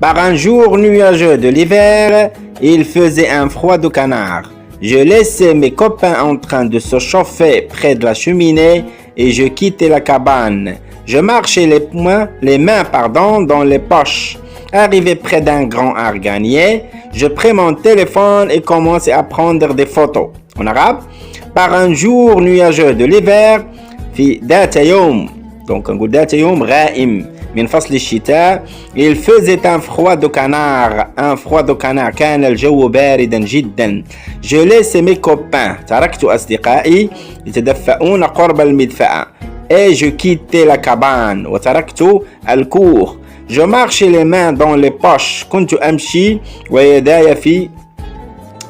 Par un jour nuageux de l'hiver, il faisait un froid de canard. Je laissais mes copains en train de se chauffer près de la cheminée et je quittais la cabane. Je marchais les mains dans les poches. Arrivé près d'un grand arganier, je pris mon téléphone et commençais à prendre des photos. En arabe, par un jour nuageux de l'hiver, في ذات يوم. Donc on dit ذات يوم غائم من فصل الشتاء. Il faisait un froid de canard. كان الجو باردا جدا. Je laissais mes copains. تركت أصدقائي يتدفئون قرب المدفأة. Et je quittais la cabane. وتركت الكوخ. Je marchais les mains dans les poches. كنت أمشي ويداي في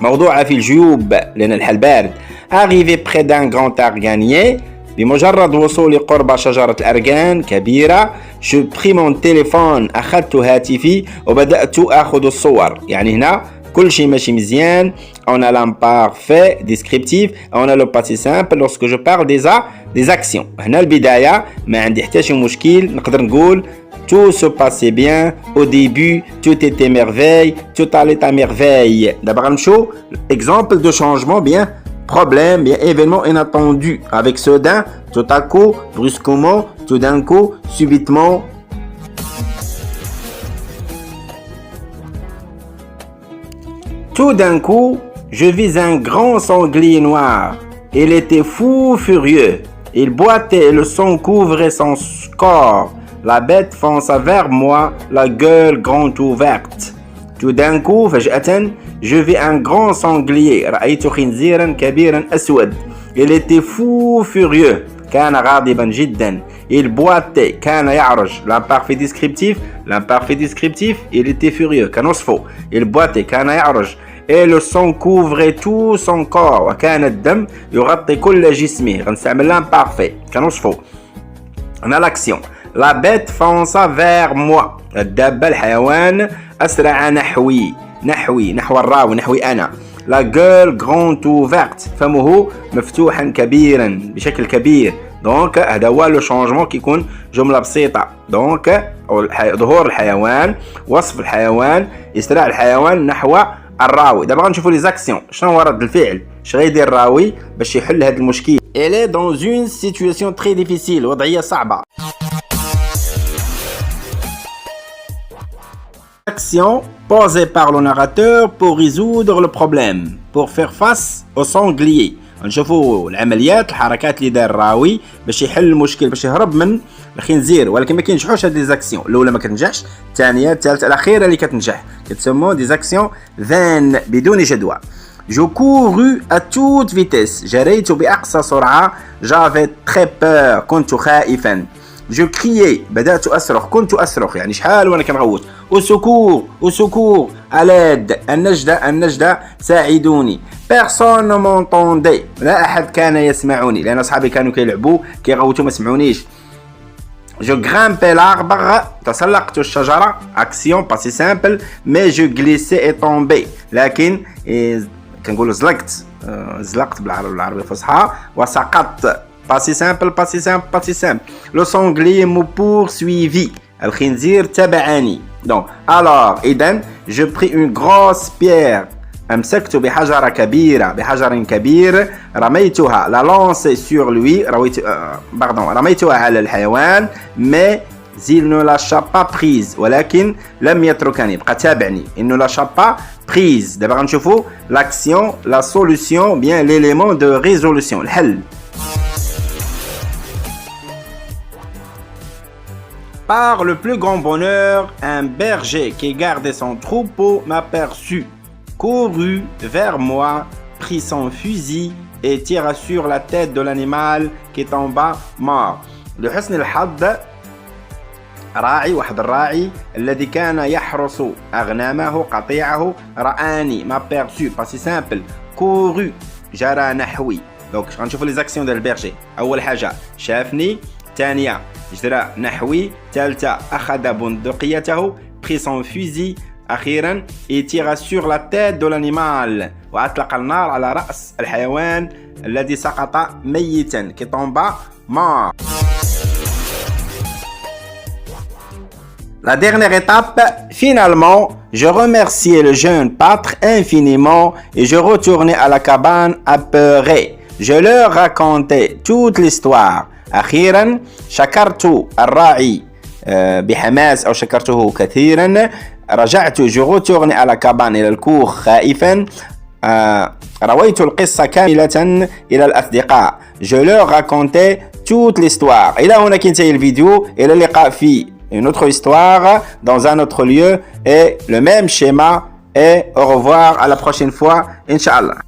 موضوعة في الجيوب لأن الحال بارد. Arrivé près d'un grand arganier, بمجرد وصولي قرب شجرة الأرجان كبيرة je pris mon téléphone أخذت هاتفي وبدأت أخذ الصور. يعني هنا كل شيء ماشي مزيان. On a l'imparfait descriptif, on a le passé simple lorsque je parle des actions. هنا البداية ما عندي حتى شي مشكل نقدر نقول tout se passait bien au début, tout était merveille, tout allait à merveille. D'abord نمشو exemple de changement bien problème, bien événement inattendu avec ce d'un tout à coup, brusquement, tout d'un coup, subitement. Tout d'un coup, je vis un grand sanglier noir. Il était fou furieux. Il boitait et le sang couvrait son corps. La bête fonça vers moi, la gueule grande ouverte. Tout d'un coup, فجأة, je vis un grand sanglier. رأيت خنزيرا كبيرا أسود. Il était fou furieux. كان غاضبا جدا. Il boitait. كان يعرج. L'imparfait descriptif, il était furieux. كان وصفه. Il boitait. كان يعرج. Et le sang couvrait tout son corps. وكان الدم يغطي كل جسمه. غنستعمل l'imparfait. كان وصفه. On a l'action. La bête fonça vers moi. الدابة الحيوان أسرع نحوي نحو الراوي نحوي أنا. La gueule grande ouverte. فمه مفتوحا كبيرا بشكل كبير. دونك هذا هو لو شونجمون كيكون جملة بسيطة. دونك ظهور الحيوان وصف الحيوان إسراع الحيوان نحو الراوي. دابا غنشوفوا لي زاكسيون شنو هو رد الفعل اش غيدير الراوي باش يحل هذا المشكل. Elle est dans une situation très difficile. وضعية صعبة. Action posée par le narrateur pour résoudre le problème, pour faire face au sanglier. نشوفوا العمليات الحركات اللي دار الراوي باش يحل المشكل باش يهرب من الخنزير. ولكن ما كينجحوش هاد لي زاكسيون. الاولى ما كتنجحش، الثانيه الثالثه الاخيره اللي كتنجح كتسموا دي زاكسيون فان بدون جدوى. Je courus à toute vitesse. جريت بأقصى سرعة. J'avais très peur. كنت خائفا. Je criais. بدأت أصرخ. كنت أصرخ يعني شحال وأنا كنغوت. Au secours, à l'aide. النجدة ساعدوني. Personne ne m'entendait. لا أحد كان يسمعني لأن أصحابي كانوا كيلعبوا كيغوتوا ما سمعونيش. Je grimpais l'arbre. تسلقت الشجرة. Action passé simple. Mais je glissais et tombais. لكن كنقولوا زلقت بالعربية الفصحى وسقطت. Passé simple. Le sanglier me poursuivit. الخنزير تبعني. Donc, alors, إذن, je pris une grosse pierre. أمسكت بحجر كبير. رميتها. La lancer sur lui. رميتها على الحيوان. Mais il ne lâcha pas prise. ولكن لم يتركني. بقى تابعني. Il ne lâcha pas prise. دابا غنشوفوا l'action, la solution, bien l'élément de résolution. الحل. Par le plus grand bonheur, un berger qui gardait son troupeau m'aperçut, courut vers moi, prit son fusil et tira sur la tête de l'animal qui tomba mort. لحسن الحظ واحد الراعي الذي كان يحرس أغنامه قطيعه رآني m'aperçut. Passé simple. courut جرى نحوي. Donc غنشوفوا les actions ديال البرجي. أول حاجة شافني. ثانية جرى نحوي. ثالثة أخذ بندقيته. prit son fusil. أخيرا il tira sur la tête de l'animal وأطلق النار على رأس الحيوان الذي سقط ميتا qui tomba mort. La dernière étape, finalement, je remerciais le jeune pâtre infiniment et je retournais à la cabane apeuré. Je leur racontais toute l'histoire. أخيرا شكرت الراعي بحماس أو شكرته كثيرا. رجعت je retournais à la cabane إلى الكوخ خائفا. رويت القصة كاملة إلى الأصدقاء. Je leur racontais toute l'histoire. إلى هنا كنتهي الفيديو. إلى اللقاء في une autre histoire dans un autre lieu et le même schéma. Et au revoir à la prochaine fois, Inch'Allah.